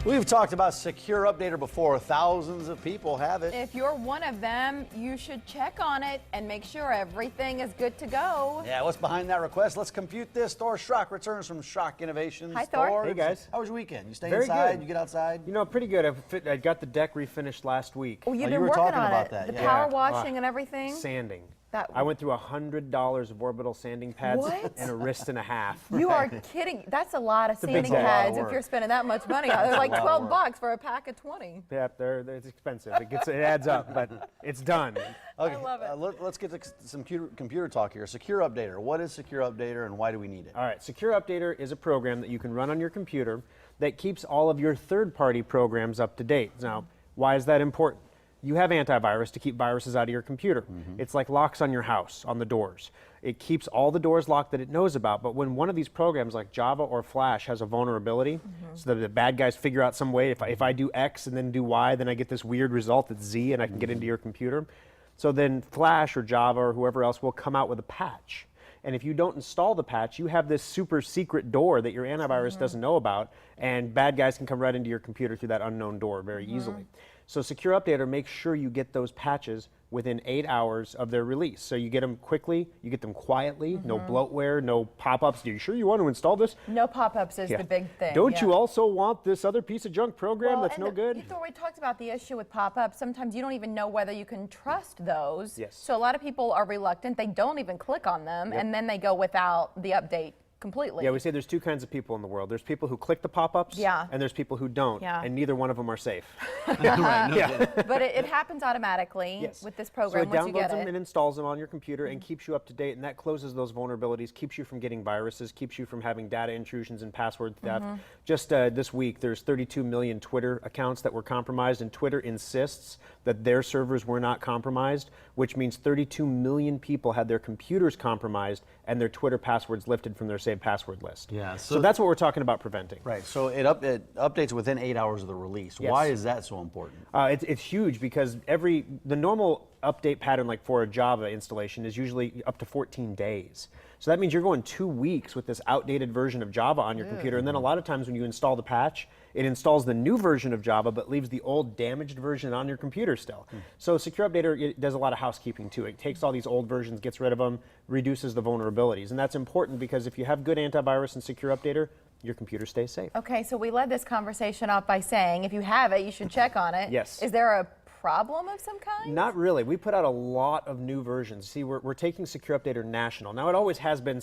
We've talked about Secure Updater before. Thousands of people have it. If you're one of them, you should check on it and make sure everything is good to go. Yeah, what's behind that request? Let's compute this. Thor Schrock returns from Schrock Innovations. Hi, Thor. Hey, guys. How was your weekend? You stay Very inside? good. You get outside? You know, pretty good. I got the deck refinished last week. Oh, you've you been were working talking on about it. that, The yeah. power washing and everything. Sanding. That- I went through $100 of orbital sanding pads What? and a wrist and a half. You are kidding. That's a lot of big sanding set. pads Lot of if you're work. spending that much money. They're like lot of 12 work. bucks for a pack of 20. Yeah, it's expensive. It adds up, but it's done. Okay, I love it. let's get to some computer talk here. Secure Updater. What is Secure Updater and why do we need it? All right, Secure Updater is a program that you can run on your computer that keeps all of your third-party programs up to date. Now, why is that important? You have antivirus to keep viruses out of your computer. It's like locks on your house, on the doors. It keeps all the doors locked that it knows about, but when one of these programs like Java or Flash has a vulnerability, so that the bad guys figure out some way, if I do X and then do Y, then I get this weird result that's Z and I can get into your computer. So then Flash or Java or whoever else will come out with a patch. And if you don't install the patch, you have this super secret door that your antivirus doesn't know about, and bad guys can come right into your computer through that unknown door very easily. So Secure Updater makes sure you get those patches within 8 hours of their release. So you get them quickly, you get them quietly, no bloatware, no pop-ups. Are you sure you want to install this? No pop-ups is the big thing. Don't yeah. you also want this other piece of junk program that's and no good? Thor, we talked about the issue with pop-ups. Sometimes you don't even know whether you can trust those. Yes. So a lot of people are reluctant. They don't even click on them, and then they go without the update completely. Yeah, we say there's two kinds of people in the world. There's people who click the pop-ups, Yeah. and there's people who don't, Yeah. and neither one of them are safe. Right, no kidding. But it happens automatically Yes. with this program so it once you downloads get them it. and installs them on your computer and keeps you up to date, and that closes those vulnerabilities, keeps you from getting viruses, keeps you from having data intrusions and password theft. Just this week, there's 32 million Twitter accounts that were compromised, and Twitter insists that their servers were not compromised, which means 32 million people had their computers compromised and their Twitter passwords lifted from their saved password list. Yeah, So that's what we're talking about preventing. Right, so it updates within 8 hours of the release. Yes. Why is that so important? It's huge because the normal update pattern, like for a Java installation, is usually up to 14 days. So that means you're going 2 weeks with this outdated version of Java on your computer, and then a lot of times when you install the patch, it installs the new version of Java but leaves the old damaged version on your computer still. So Secure Updater, it does a lot of housekeeping too. It takes all these old versions, gets rid of them, reduces the vulnerabilities, and that's important because if you have good antivirus and Secure Updater, your computer stays safe. Okay, so we led this conversation off by saying if you have it, you should check on it. Yes. Is there a problem of some kind? Not really. We put out a lot of new versions. See, we're taking Secure Updater national. Now, it always has been,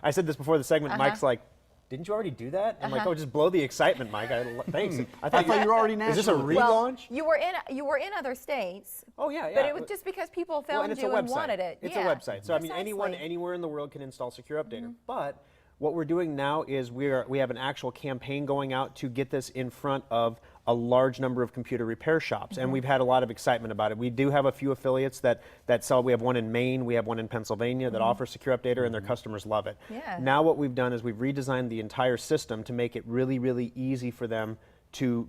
I said this before the segment, Mike's like, didn't you already do that? I'm like, oh, just blow the excitement, Mike. Thanks. I thought you were already Is this a national. relaunch? Well, you were in other states. Oh, yeah. But it was just because people Well, found and it's you a and website. wanted it. It's Yeah, a website. So, I mean, anyone, precisely. anywhere in the world can install Secure Updater. But what we're doing now is we have an actual campaign going out to get this in front of a large number of computer repair shops, and we've had a lot of excitement about it. We do have a few affiliates that sell. We have one in Maine, we have one in Pennsylvania that offer Secure Updater, and their customers love it. Yeah. Now what we've done is we've redesigned the entire system to make it really, really easy for them to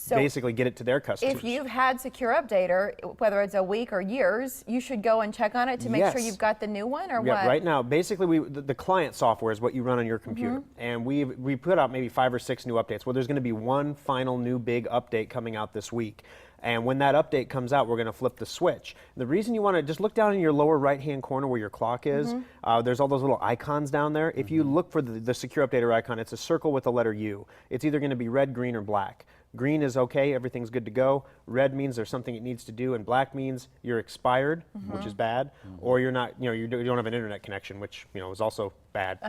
basically get it to their customers. If you've had Secure Updater, whether it's a week or years, you should go and check on it to make sure Yes. you've got the new one, or Yeah, what? right now, basically, the client software is what you run on your computer, and we put out maybe 5 or 6 new updates. Well, there's going to be one final new big update coming out this week, and when that update comes out, we're going to flip the switch. The reason you want to just look down in your lower right-hand corner where your clock is. There's all those little icons down there. If you look for the Secure Updater icon, it's a circle with the letter U. It's either going to be red, green, or black. Green is okay, everything's good to go. Red means there's something it needs to do, and black means you're expired, which is bad, or you're not, you don't have an internet connection, which is also bad.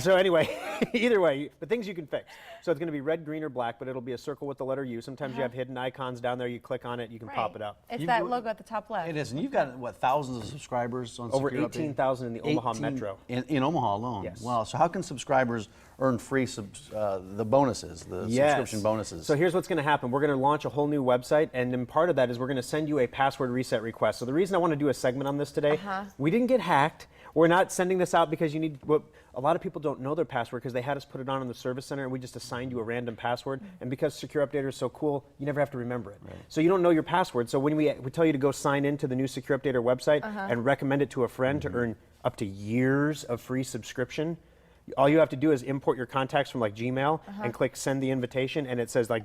So anyway, either way, but things you can fix. So it's going to be red, green, or black, but it'll be a circle with the letter U. Sometimes you have hidden icons down there. You click on it, you can pop it up. It's that logo at the top left. It is, and you've got, what, thousands of subscribers on Over Secure Updater? 18,000 in the Omaha 18 metro. In Omaha alone? Yes. Wow, so how can subscribers earn free the bonuses, the subscription bonuses? So here's what's going to happen. We're going to launch a whole new website, and then part of that is we're going to send you a password reset request. So the reason I want to do a segment on this today, we didn't get hacked. We're not sending this out because you need, a lot of people don't know their password because they had us put it on in the service center and we just assigned you a random password. And because Secure Updater is so cool, you never have to remember it. So you don't know your password. So when we tell you to go sign into the new Secure Updater website and recommend it to a friend to earn up to years of free subscription, all you have to do is import your contacts from like Gmail and click send the invitation, and it says like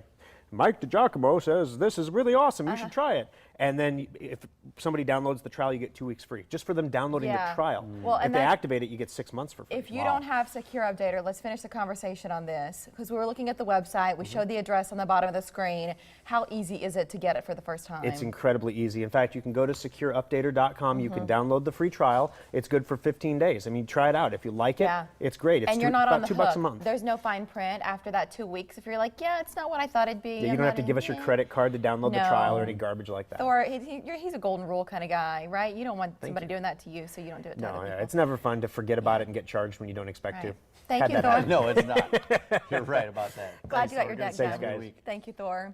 Mike DiGiacomo says this is really awesome. You should try it. And then if somebody downloads the trial, you get 2 weeks free, just for them downloading Yeah. the trial. Well, if and they that's- activate it, you get 6 months for free. If you don't have Secure Updater, let's finish the conversation on this, because we were looking at the website. We showed the address on the bottom of the screen. How easy is it to get it for the first time? It's incredibly easy. In fact, you can go to secureupdater.com. You can download the free trial. It's good for 15 days. I mean, try it out. If you like it, Yeah. it's great. It's And you're not on about the $2 hook. a month. There's no fine print after that 2 weeks. If you're like, yeah, it's not what I thought it'd be. Yeah, you don't have to give us your credit card to download the trial or any garbage like that. Or he's a golden rule kind of guy, right? You don't want somebody doing that to you, so you don't do it to No, other yeah, people. it's never fun to forget about it and get charged when you don't expect Right. to. Thank Had you, that Thor. No, it's not. You're right about that. Glad Thanks, you got Thor. your Good to deck see you done. every week. Thank you, Thor.